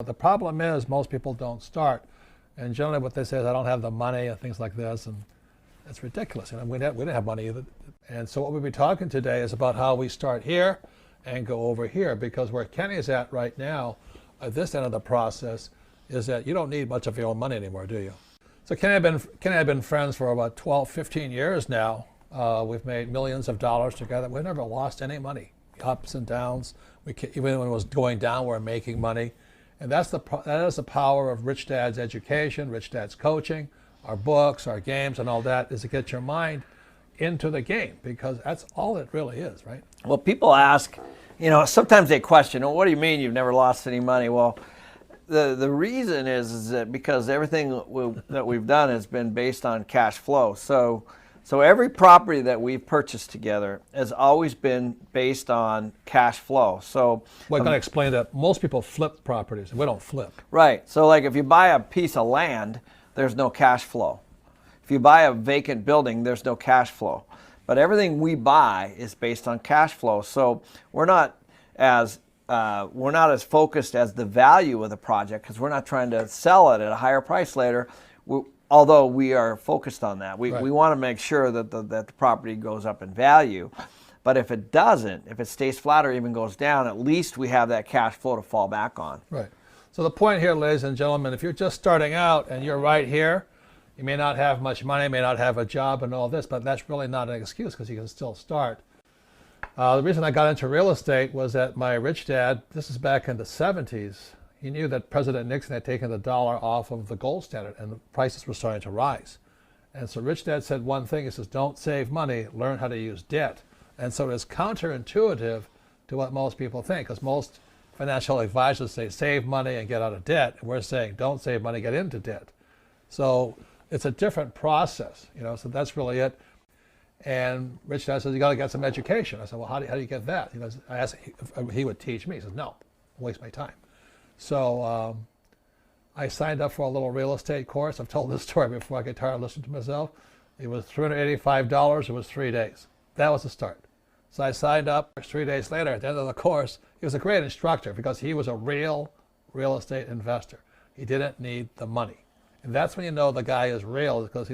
The problem is most people don't start. And generally what they say is, I don't have the money and things like this. And it's ridiculous. We didn't have money either. And so what we'll be talking today is about how we start here and go over here. Because where Kenny's at right now, at this end of the process, is that you don't need much of your own money anymore, do you? So Kenny and I have been friends for about 12, 15 years now. We've made millions of dollars together. We've never lost any money, ups and downs. Even when it was going down, we're making money. And that is the power of Rich Dad's education, Rich Dad's coaching, our books, our games, and all that, is to get your mind into the game, because that's all it really is, right? Well, people ask, sometimes they question, well, what do you mean you've never lost any money? Well, the reason is that because everything that we've done has been based on cash flow. So every property that we've purchased together has always been based on cash flow. So we're going to explain that most people flip properties, and we don't flip. Right. So like if you buy a piece of land, there's no cash flow. If you buy a vacant building, there's no cash flow. But everything we buy is based on cash flow. So we're not as focused as the value of the project, because we're not trying to sell it at a higher price later. Although we are focused on that. We want to make sure that the property goes up in value. But if it doesn't, if it stays flat or even goes down, at least we have that cash flow to fall back on. Right. So the point here, ladies and gentlemen, if you're just starting out and you're right here, you may not have much money, may not have a job and all this, but that's really not an excuse, because you can still start. The reason I got into real estate was that my rich dad, this is back in the 70s, he knew that President Nixon had taken the dollar off of the gold standard and the prices were starting to rise. And so Rich Dad said one thing, he says, don't save money, learn how to use debt. And so it's counterintuitive to what most people think, because most financial advisors say save money and get out of debt. And we're saying don't save money, get into debt. So it's a different process, so that's really it. And Rich Dad says, you got to get some education. I said, well, how do you get that? I asked if he would teach me. He says, no, waste my time. So I signed up for a little real estate course. I've told this story before. I get tired of listening to myself. It was $385. It was 3 days. That was the start. So I signed up. 3 days later, at the end of the course, he was a great instructor because he was a real estate investor. He didn't need the money. And that's when you know the guy is real, because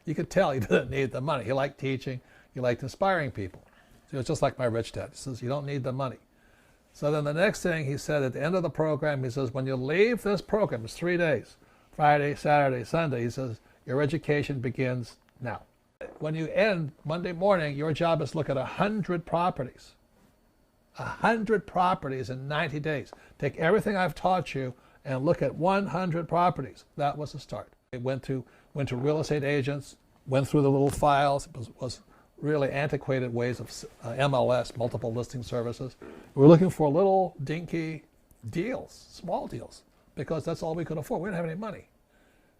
you could tell he didn't need the money. He liked teaching. He liked inspiring people. So it was just like my rich dad. He says, you don't need the money. So then the next thing he said at the end of the program, he says, when you leave this program, it's 3 days, Friday, Saturday, Sunday, he says, your education begins now. When you end Monday morning, your job is to look at 100 properties. 100 properties in 90 days. Take everything I've taught you and look at 100 properties. That was the start. It went to real estate agents, went through the little files. It was really antiquated ways of MLS, multiple listing services. We were looking for little dinky deals, small deals, because that's all we could afford. We didn't have any money.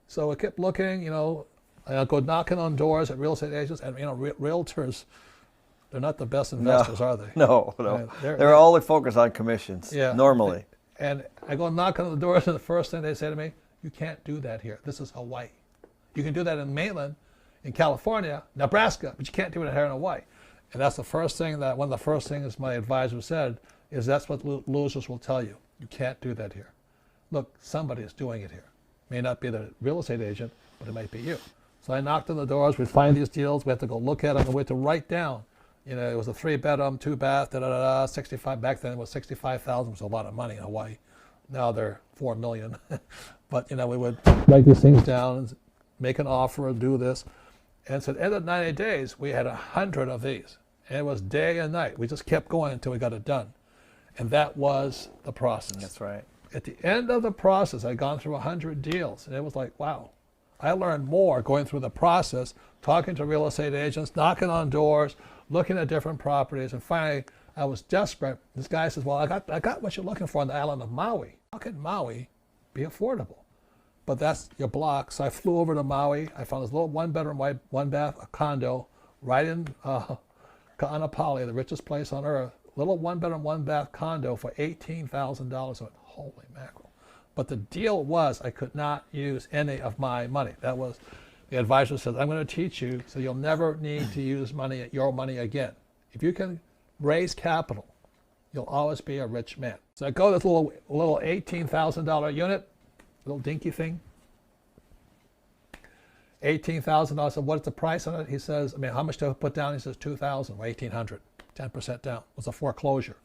So we kept looking, I'd go knocking on doors at real estate agents, and realtors, they're not the best investors, are they? No. They're all focused on commissions, normally. And I go knocking on the doors, and the first thing they say to me, you can't do that here. This is Hawaii. You can do that in mainland, in California, Nebraska, but you can't do it here in Hawaii. And that's the first thing one of the first things my advisor said is that's what losers will tell you. You can't do that here. Look, somebody is doing it here. May not be the real estate agent, but it might be you. So I knocked on the doors, we'd find these deals, we had to go look at them, and we had to write down. It was a 3-bedroom, 2-bath, 65. Back then it was $65,000, was a lot of money in Hawaii. Now they're $4 million. But we would write these things down and make an offer and do this. And so at the end of 90 days, we had 100 of these. And it was day and night. We just kept going until we got it done. And that was the process. That's right. At the end of the process, I'd gone through 100 deals. And it was like, wow. I learned more going through the process, talking to real estate agents, knocking on doors, looking at different properties. And finally, I was desperate. This guy says, well, I got what you're looking for on the island of Maui. How can Maui be affordable? But that's your block. So I flew over to Maui. I found this little 1-bedroom, 1-bath condo right in Ka'anapali, the richest place on earth. Little 1-bedroom, 1-bath condo for $18,000. I went, holy mackerel. But the deal was I could not use any of my money. That was, the advisor said, I'm going to teach you so you'll never need to use your money again. If you can raise capital You'll always be a rich man. So I go to this little $18,000 unit, little dinky thing. $18,000. I said, what's the price on it? He says, I mean, how much do I put down? He says, $2,000 or $1,800, 10% down. It was a foreclosure.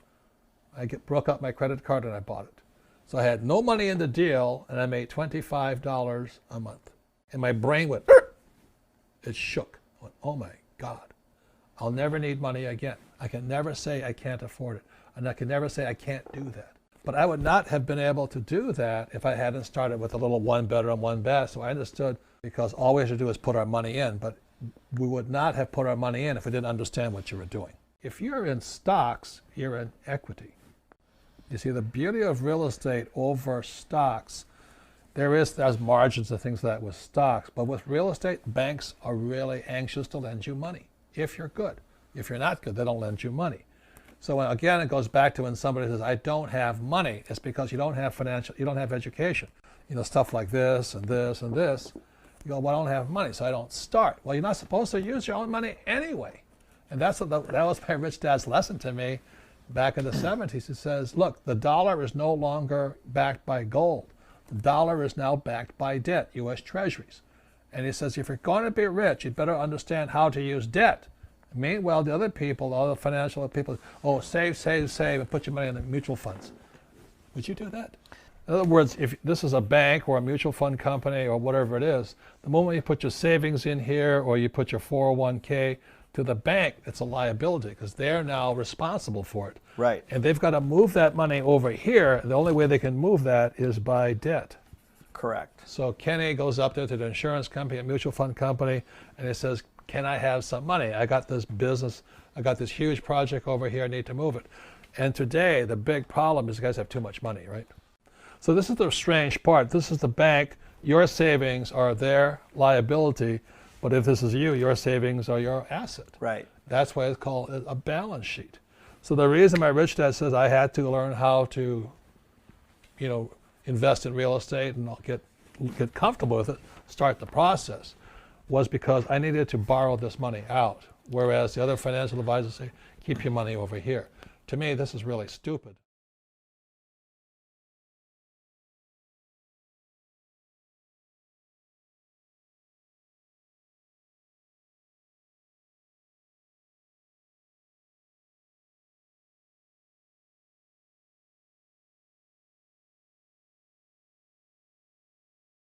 I broke up my credit card and I bought it. So I had no money in the deal and I made $25 a month. And my brain went, it shook. I went, oh my God, I'll never need money again. I can never say I can't afford it. And I can never say I can't do that. But I would not have been able to do that if I hadn't started with a little one bedroom, one bath. So I understood, because all we have to do is put our money in, but we would not have put our money in if we didn't understand what you were doing. If you're in stocks, you're in equity. You see, the beauty of real estate over stocks, there's margins and things like that with stocks, but with real estate, banks are really anxious to lend you money if you're good. If you're not good, they don't lend you money. So again, it goes back to when somebody says, I don't have money, it's because you don't have you don't have education. You know, stuff like this and this and this. You go, well, I don't have money, so I don't start. Well, you're not supposed to use your own money anyway. And that was my rich dad's lesson to me back in the 70s. He says, look, the dollar is no longer backed by gold. The dollar is now backed by debt, U.S. Treasuries. And he says, if you're going to be rich, you'd better understand how to use debt. Meanwhile, the other people, all the financial people, oh, save, and put your money in the mutual funds. Would you do that? In other words, if this is a bank or a mutual fund company or whatever it is, the moment you put your savings in here or you put your 401k to the bank, it's a liability because they're now responsible for it. Right. And they've got to move that money over here. The only way they can move that is by debt. Correct. So Kenny goes up there to the insurance company, a mutual fund company, and he says, can I have some money? I got this business, I got this huge project over here, I need to move it. And today, the big problem is you guys have too much money, right? So this is the strange part. This is the bank, your savings are their liability, but if this is you, your savings are your asset. Right. That's why it's called a balance sheet. So the reason my rich dad says I had to learn how to, invest in real estate and get comfortable with it, start the process, was because I needed to borrow this money out, whereas the other financial advisors say, keep your money over here. To me, this is really stupid.